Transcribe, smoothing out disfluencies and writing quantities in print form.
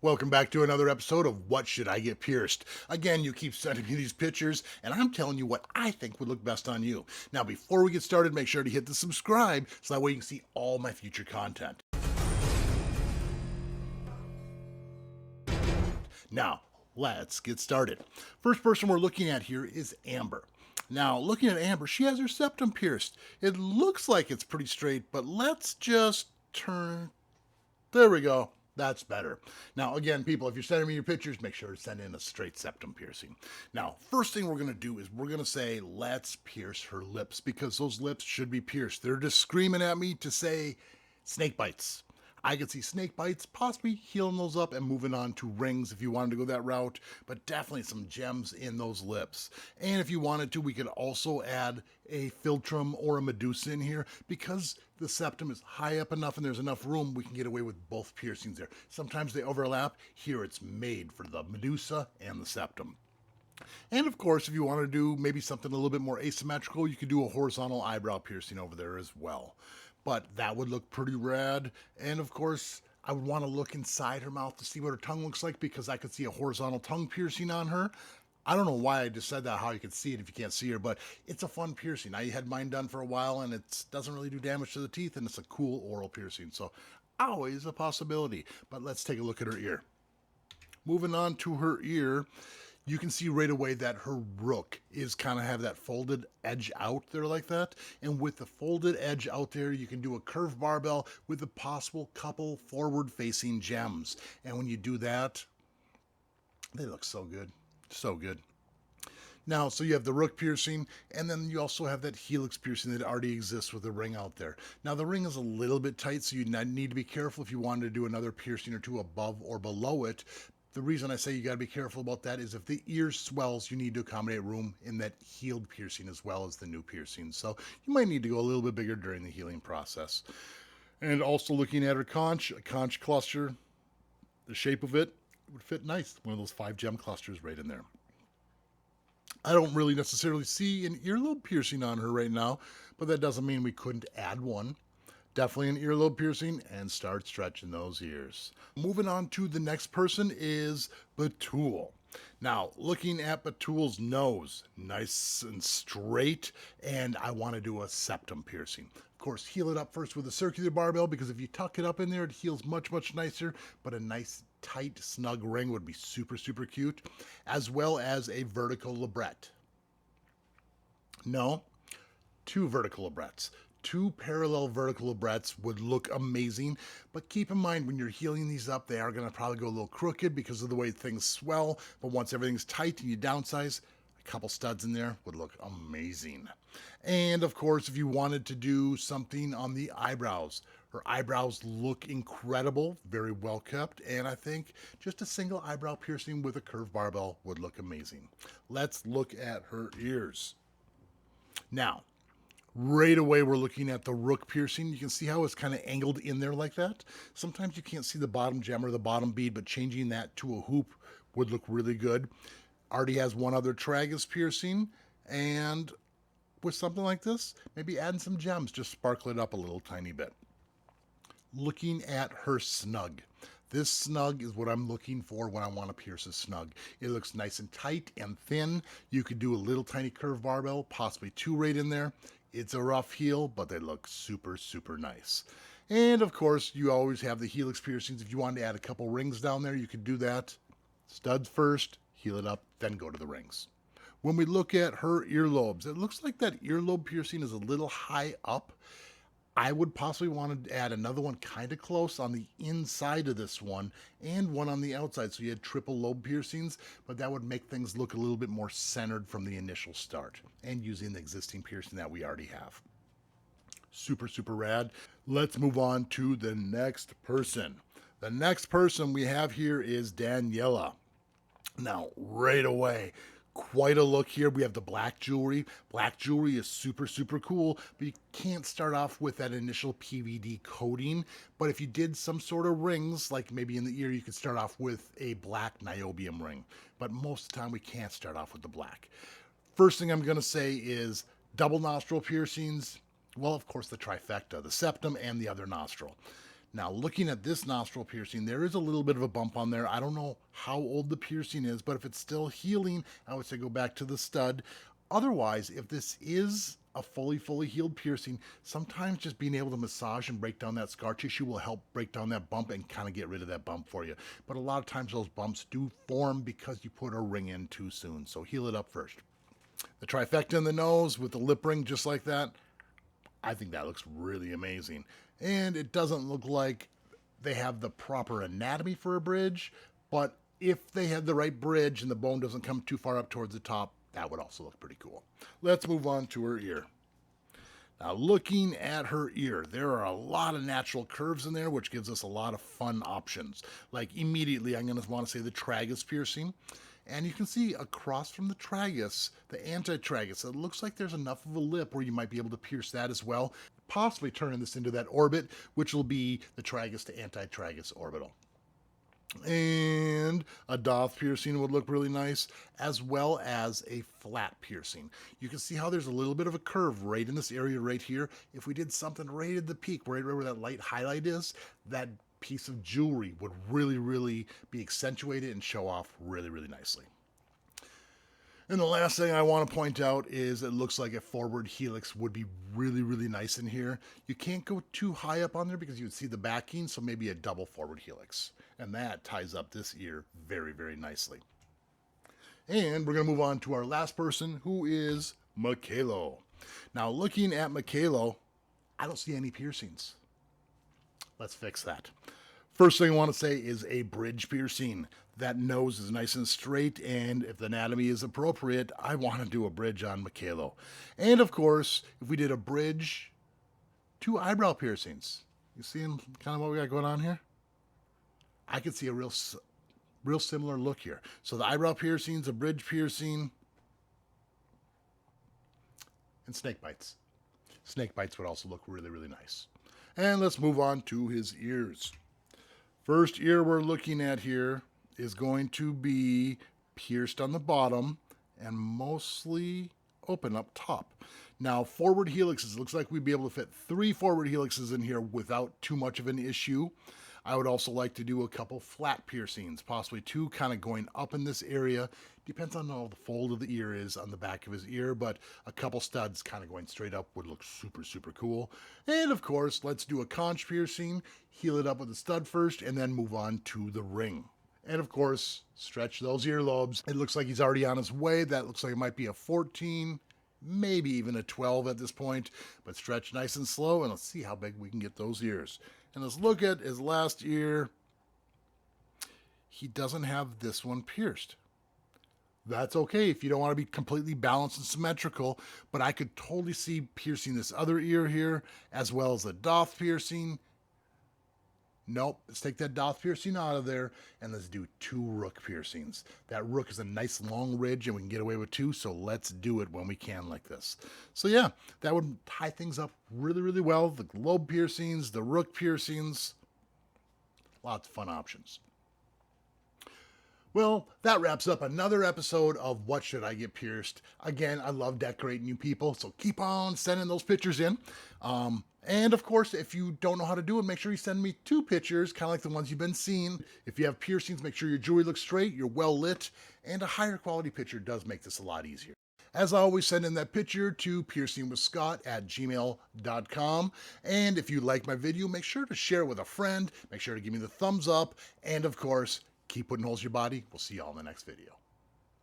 Welcome back to another episode of What Should I Get Pierced? Again, you keep sending me these pictures, and I'm telling you what I think would look best on you. Now, before we get started, make sure to hit the subscribe so that way you can see all my future content. Now, let's get started. First person we're looking at here is Amber. Now, looking at Amber, she has her septum pierced. It looks like it's pretty straight, but let's just turn. There we go. That's better. Now, again, people, if you're sending me your pictures, make sure to send in a straight septum piercing. Now, first thing we're going to do is we're going to say, let's pierce her lips, because those lips should be pierced. They're just screaming at me to say snake bites. I could see snake bites, possibly healing those up and moving on to rings if you wanted to go that route, but definitely some gems in those lips. And if you wanted to, we could also add a philtrum or a medusa in here, because the septum is high up enough and there's enough room, we can get away with both piercings there. Sometimes they overlap. Here it's made for the medusa and the septum. And of course, if you want to do maybe something a little bit more asymmetrical, you could do a horizontal eyebrow piercing over there as well. But that would look pretty rad. And of course, I would want to look inside her mouth to see what her tongue looks like, because I could see a horizontal tongue piercing on her. I don't know why I just said that, how you could see it if you can't see her, but it's a fun piercing. I had mine done for a while, and it doesn't really do damage to the teeth, and it's a cool oral piercing. So always a possibility. But let's take a look at her ear. Moving on to her ear, you can see right away that her rook is kind of have that folded edge out there like that. And with the folded edge out there, you can do a curved barbell with a possible couple forward facing gems. And when you do that, they look so good. So good. Now, so you have the rook piercing, and then you also have that helix piercing that already exists with the ring out there. Now, the ring is a little bit tight, so you need to be careful if you wanted to do another piercing or two above or below it. The reason I say you got to be careful about that is if the ear swells, you need to accommodate room in that healed piercing as well as the new piercing. So you might need to go a little bit bigger during the healing process. And also looking at her conch, a conch cluster, the shape of it would fit nice. One of those 5-gem clusters right in there. I don't really necessarily see an earlobe piercing on her right now, but that doesn't mean we couldn't add one. Definitely an earlobe piercing, and start stretching those ears. Moving on to the next person is Batul. Now, looking at Batul's nose, nice and straight, and I want to do a septum piercing. Of course, heal it up first with a circular barbell, because if you tuck it up in there, it heals much, much nicer, but a nice tight, snug ring would be super, super cute, as well as a vertical labret. No, 2 vertical labrets. 2 parallel vertical labrets would look amazing, but keep in mind when you're healing these up, they are going to probably go a little crooked because of the way things swell, but once everything's tight and you downsize, a couple studs in there would look amazing. And of course, if you wanted to do something on the eyebrows, her eyebrows look incredible, very well kept, and I think just a single eyebrow piercing with a curved barbell would look amazing. Let's look at her ears. Now, right away, we're looking at the rook piercing. You can see how it's kind of angled in there like that. Sometimes you can't see the bottom gem or the bottom bead, but changing that to a hoop would look really good. Already has one other tragus piercing, and with something like this, maybe adding some gems, just sparkle it up a little tiny bit. Looking at her snug. This snug is what I'm looking for when I want to pierce a snug. It looks nice and tight and thin. You could do a little tiny curved barbell, possibly 2 right in there. It's a rough heel, but they look super, super nice. And of course, you always have the helix piercings. If you wanted to add a couple rings down there, you could do that. Studs first, heal it up, then go to the rings. When we look at her earlobes, it looks like that earlobe piercing is a little high up. I would possibly want to add another one kind of close on the inside of this one and one on the outside, so you had triple lobe piercings, but that would make things look a little bit more centered from the initial start and using the existing piercing that we already have. Super, super rad. Let's move on to the next person. The next person we have here is Daniela. Now, right away, quite a look here. We have the black jewelry. Black jewelry is super, super cool, but you can't start off with that initial PVD coating. But if you did some sort of rings, like maybe in the ear, you could start off with a black niobium ring. But most of the time, we can't start off with the black. First thing I'm going to say is double nostril piercings. Well, of course, the trifecta, the septum and the other nostril. Now, looking at this nostril piercing, there is a little bit of a bump on there. I don't know how old the piercing is, but if it's still healing, I would say go back to the stud. Otherwise, if this is a fully healed piercing, sometimes just being able to massage and break down that scar tissue will help break down that bump and kind of get rid of that bump for you. But a lot of times those bumps do form because you put a ring in too soon, so heal it up first. The trifecta in the nose with the lip ring just like that, I think that looks really amazing. And it doesn't look like they have the proper anatomy for a bridge, but if they had the right bridge and the bone doesn't come too far up towards the top, that would also look pretty cool. Let's move on to her ear. Now, looking at her ear, there are a lot of natural curves in there, which gives us a lot of fun options. Like immediately, I'm going to want to say the tragus piercing. And you can see across from the tragus, the anti-tragus, it looks like there's enough of a lip where you might be able to pierce that as well, possibly turning this into that orbit, which will be the tragus to anti-tragus orbital. And a doth piercing would look really nice, as well as a flat piercing. You can see how there's a little bit of a curve right in this area right here. If we did something right at the peak, right where that light highlight is, that piece of jewelry would really be accentuated and show off really nicely. And the last thing I want to point out is it looks like a forward helix would be really nice in here. You can't go too high up on there because you would see the backing, so maybe a double forward helix. And that ties up this ear very nicely. And we're going to move on to our last person, who is Mikhailo. Now, looking at Mikhailo, I don't see any piercings. Let's fix that. First thing I want to say is a bridge piercing. That nose is nice and straight, and if the anatomy is appropriate, I want to do a bridge on Mikhailo. And of course, if we did a bridge, 2 eyebrow piercings. You see kind of what we got going on here? I could see a real similar look here. So the eyebrow piercings, a bridge piercing, and snake bites. Snake bites would also look really nice. And let's move on to his ears. First ear we're looking at here is going to be pierced on the bottom and mostly open up top. Now, forward helixes, looks like we'd be able to fit 3 forward helixes in here without too much of an issue. I would also like to do a couple flat piercings, possibly 2 kind of going up in this area. Depends on how the fold of the ear is on the back of his ear, but a couple studs kind of going straight up would look super cool. And of course, let's do a conch piercing, heal it up with a stud first, and then move on to the ring. And of course, stretch those earlobes. It looks like he's already on his way. That looks like it might be a 14, maybe even a 12 at this point, but stretch nice and slow, and let's see how big we can get those ears. And let's look at his last ear. He doesn't have this one pierced. That's okay if you don't want to be completely balanced and symmetrical, but I could totally see piercing this other ear here, as well as a doth piercing. Nope, let's take that doth piercing out of there, and let's do 2 rook piercings. That rook is a nice long ridge, and we can get away with 2, so let's do it when we can like this. So yeah, that would tie things up really well. The globe piercings, the rook piercings, lots of fun options. Well, that wraps up another episode of What Should I Get Pierced? Again, I love decorating you people, so keep on sending those pictures in. And of course, if you don't know how to do it, make sure you send me 2 pictures, kind of like the ones you've been seeing. If you have piercings, make sure your jewelry looks straight, you're well lit, and a higher quality picture does make this a lot easier. As always, send in that picture to PiercingWithScott@gmail.com. And if you like my video, make sure to share it with a friend, make sure to give me the thumbs up, and of course, keep putting holes in your body. We'll see you all in the next video.